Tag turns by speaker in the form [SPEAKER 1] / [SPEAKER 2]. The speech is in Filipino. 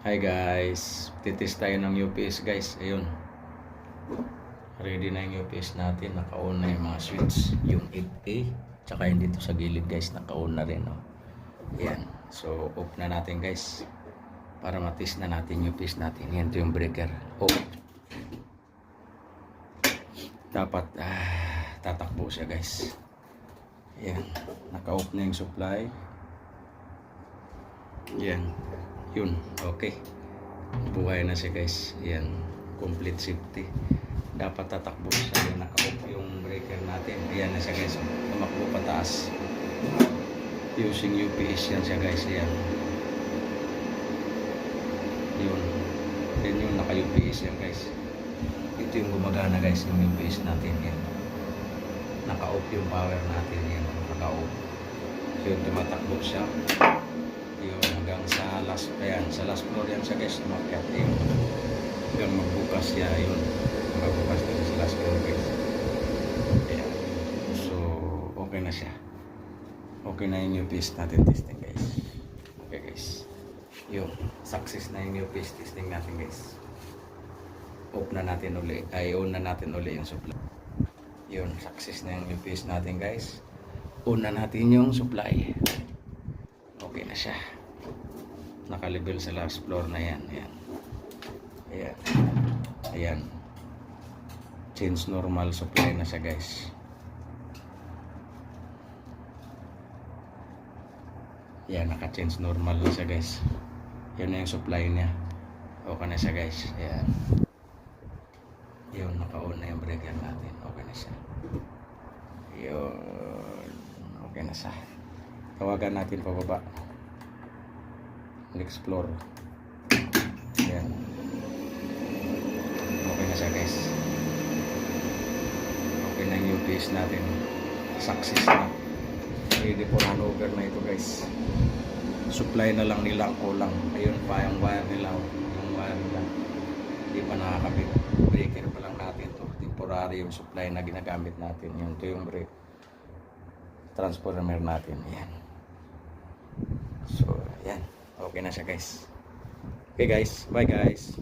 [SPEAKER 1] Hi guys, titis tayo ng UPS guys. Ayun, ready na yung UPS natin. Naka-on na yung mga switch, yung 8A, tsaka yung dito sa gilid guys, naka-on na rin, no? Ayan, so off na natin guys para matis na natin yung UPS natin. Yan, ito yung breaker, off. Dapat tatakbo siya guys. Ayan, naka-off na yung supply. Yan, yun, okay, buhay na siya guys. Yan, complete safety. Dapat tatakbo siya. Naka-off yung breaker natin. Ayan na siya guys, tumakbo pataas using UPS. Yan siya guys. Yan, yun, then yung naka-UPS yan guys. Ito yung gumagana guys, yung UPS natin. Yan, naka-off yung power natin. Yan, naka-off. So yun, tumatakbo siya yun hanggang sa last, ayan, sa last floor yan siya guys, tumakyat yun hanggang magbukas siya. Yun, magbukas dito sa last floor guys. Ayan, so okay na siya, okay na yung UPS natin testing guys. Okay guys, yun, success na yung UPS testing natin guys. Off na natin uli, on na natin uli yung supply. Yun, success na yung UPS natin guys. On na natin yung supply. Okay na siya, naka-level sa last floor na yan. Ayan, ayan, ayan, change normal supply na siya guys. Ayan, naka-change normal na siya guys. Yan na yung supply niya, okay na siya guys. Ayan, yun, naka-on na yung breaker natin, okay na siya. Yun, okay na siya. Tawagan natin pababa, next floor. Ayan, okay na siya guys. Okay na yung UPS natin, success na, ready for handover na ito guys. Supply na lang nila ang kulang. Ayun pa yung wire nila, yung wire nila hindi pa nakakabit. Breaker pa lang natin to, temporary yung supply na ginagamit natin. Yun, ito yung break transformer natin. Ayan, so ayan, okay na siya guys. Okay guys, bye guys.